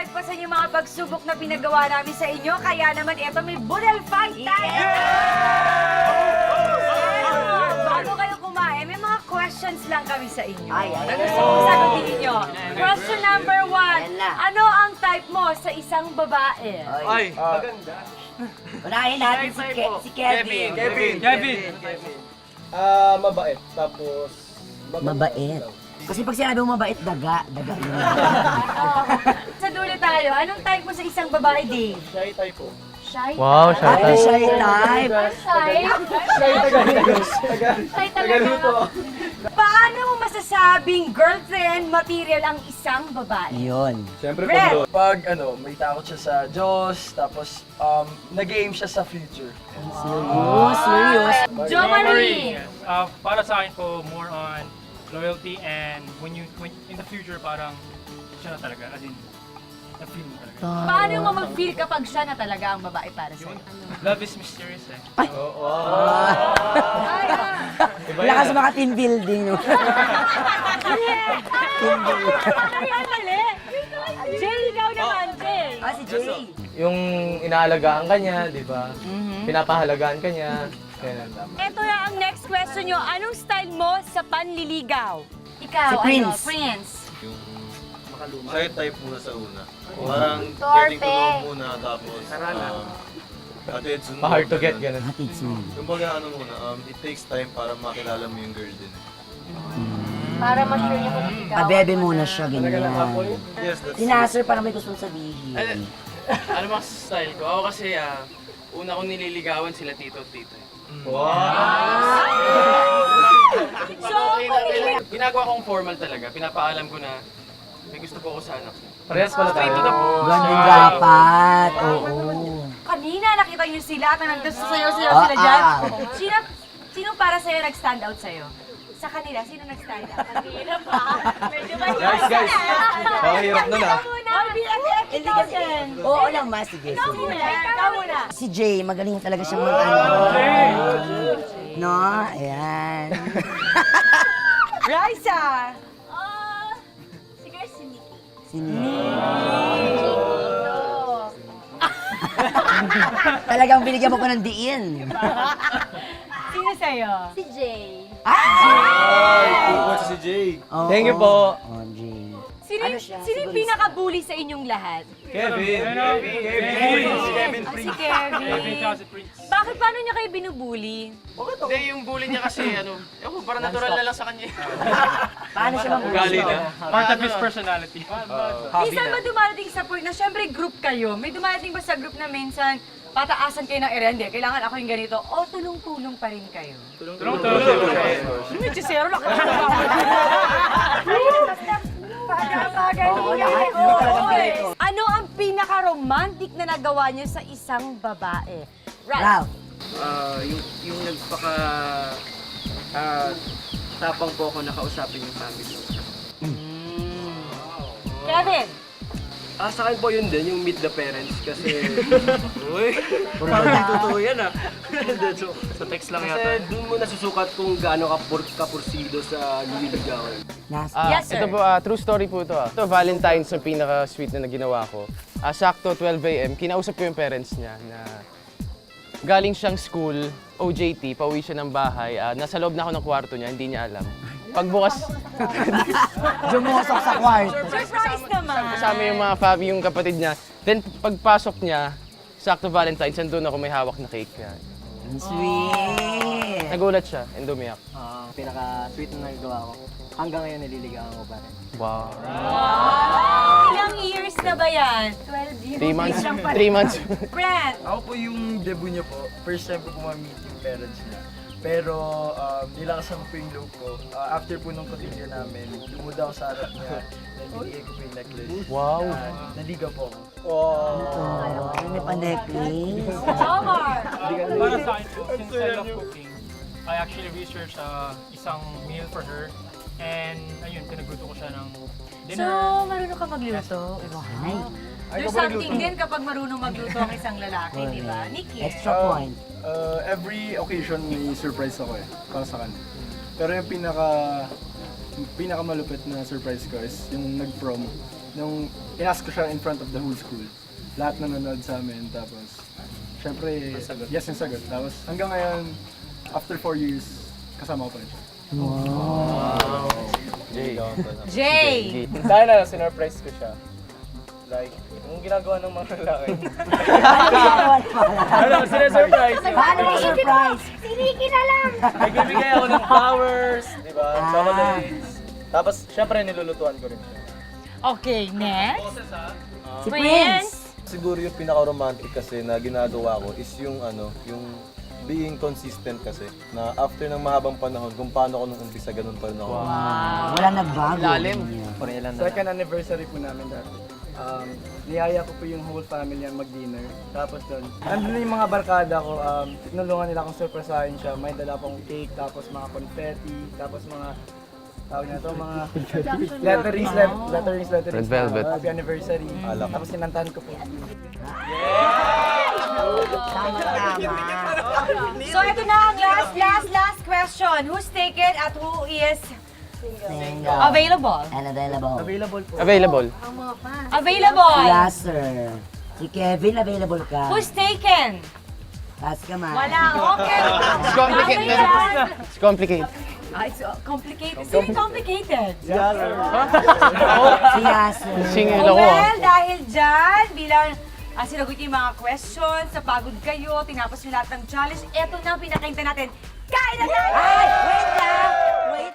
nalagpasan yung mga pagsubok na pinagawa namin sa inyo. Kaya naman ito, may budel fight tayo! Bago kayo kumain, may mga questions lang kami sa inyo. Na gusto kong sagutin ninyo. Question number 1. Ano ang type mo sa isang babae? Ay, maganda. Unahin natin si Kevin. Kevin. Mabait. Tapos, Mabait. Kasi pag sinabi mo mabait, daga yun. Sa dulo tayo, anong type mo sa isang babae, Dave? shy type po. Shy? Wow, shy Ate type. shy type. Shy? Shy talaga. Paano mo masasabing girlfriend material ang isang babae? Yun. Siyempre, Red. pag may takot siya sa Diyos, tapos nag-aim siya sa future. Oh, serious. Jo Marie! Para sa akin po, more on loyalty and when in the future parang siya na talaga, as in, na-feel mo talaga. Paano mo mag-feel kapag siya na talaga ang babae para sa'yo? Love is mysterious eh. Wala ka sa mga team building. No? Kaya mali! Jay, ikaw naman, Jay! Si Jay. Yung inaalagaan ka niya, di ba? Pinapahalagaan ka niya. Ganun. Ito na ang next question nyo. Anong style mo sa panliligaw? Ikaw, Si Prince. ano? Prince. Shy type muna sa una. Parang getting to know muna tapos atid sunod. Pa-hard to get, ganun. Hatid mo. Kumbaga ano muna, it takes time para makilala mo yung girl din. Para ma-sure niyo kung ikaw. Pabebe muna siya, ganyan. Yes, that's Sinasir parang may gustong sabihin. Ano mas style ko? Ako kasi una kong nililigawan sila tito at tito. So, Ginagawa kong formal talaga. Pinapaalam ko na may gusto po ako sa anak ko. Parehas pala tayo. Ganun dapat. Oo. kanina nakita niyo sila at nandun sa sayo-sayo sila dyan. Sino para sa'yo nag-stand out sa'yo? Sa kanila, sino nag-stand out? Kanina pa. Medyo mahirap. Guys. Mahirap nun ah. Ikaw dyan. Oo lang, ma. Sige, Ikaw sige. muna. Ikaw muna. Si Jay, magaling talaga siyang mag-ano. No? Ayan. Raisa! Siguro si Nikki. Sino? Talagang binigyan mo ko ng diin. Sino sa'yo? Si Jay. What's si Jay? Oo. Thank you po. Oh, Jay. Sino, Ano siya? sino yung Sigurista. pinaka-bully sa inyong lahat? Kevin. Kevin si Kevin. Kevin tsaka si Prince. Bakit paano niya kayo binubully? Hindi, yung bully niya kasi ewan, parang natural na lang sa kanya. Paano siya Ugali mag-bully? na. Part of his personality. Minsan ba dumarating sa point na syempre group kayo? May dumarating ba sa group na minsan pataasan kayo ng erende? Kailangan ako yung ganito. O tulong-tulong pa rin kayo? Tulong-tulong. May chisero lang. Ano ang pinaka-romantic na nagawa niyo sa isang babae? Ralph. Yung nagpaka tapang po ako nakausapin yung family ko. Kevin! Sa akin po yun din, yung meet the parents kasi... Uy! Parang di totoo yan Sa text lang yata. Kasi doon mo nasusukat kung gaano kapursido sa nililigawan. Yes, sir. Ito po, true story po ito. Ito, Valentine's ang pinaka-sweet na naginawa ko. Sakto, 12 a.m., kinausap ko yung parents niya na galing siyang school, OJT, pauwi siya ng bahay. Nasa loob na ako ng kwarto niya, hindi niya alam. Pagbukas, Jumusok sa kwarto. Surprise naman! kasama yung mga yung kapatid niya. Then, pagpasok niya, sakto Valentine's, andun ako may hawak na cake. Yan. Ang sweet. Nagulat siya, and umiyak. Pinaka-sweet na nagawa ko. Hanggang ngayon nililigawan ko pa rin. Wow. Ilang years na ba yan? 12 years. 3 months. 3 months. Brent! Ako po yung debut niya po. First time ko po ma-meet yung parents niya. Pero nilakasan ko po yung loob ko. After po nung kotilyo namin, lumod ako sa harap niya. Nabigay ko po yung necklace. Wow. Naligaw po ako. Oh, may pa-necklace. Omar! Para sa akin po, since I love cooking, I actually researched isang meal for her. And ayun, pinagluto ko siya ng So, dinner. marunong ka magluto? Ay, There's something din kapag marunong magluto ang isang lalaki, di ba? Nikki? extra point. Every occasion may surprise ako para sa kanya. Pero yung pinaka malupit na surprise ko is yung nag-prom. nung inask ko siya in front of the whole school. Lahat nanonood sa amin, tapos syempre, yes yung sagot. Tapos hanggang ngayon, after 4 years, kasama ko pa rin siya. Jay! Dahil sinurprise ko siya. Like, yung ginagawa ng mga lalaki. Sinesurprise. Paano mo surprise? Siniki na lang! Nagbibigay ako ng flowers, di ba? Chocolates. Tapos, syempre, nilulutuan ko rin siya. Okay, next. Si Prince. Siguro yung pinaka-romantic kasi na ginagawa ko is yung yung being consistent kasi na after ng mahabang panahon kung paano ako nung umpisa ganun pa rin ako. Wala nagbago. Lalim. Second anniversary po namin dati. Niyaya ko po yung whole family yan mag-dinner. Tapos doon, nandun na yung mga barkada ko, tinulungan nila akong surpriseahin siya. May dala akong cake, tapos mga confetti, tapos mga tawag na to, mga letterings. Red velvet. Happy anniversary. Tapos sinantahan ko po. Tama-tama. So ito na ang last question. Who's taken at who is Single. available? And available. Available po. Available. Available! Yes, sir. Si Kevin, available ka. Who's taken? Taas ka man. Wala. Okay. It's complicated. It's complicated. It's complicated. It's complicated. Si Yasser. Singil ako. Well, dahil dyan, bilang sinagot yung mga questions, napagod kayo, tinapos yung lahat ng challenge, eto na ang pinakainta natin. Kain na tayo! Ay, wait lang!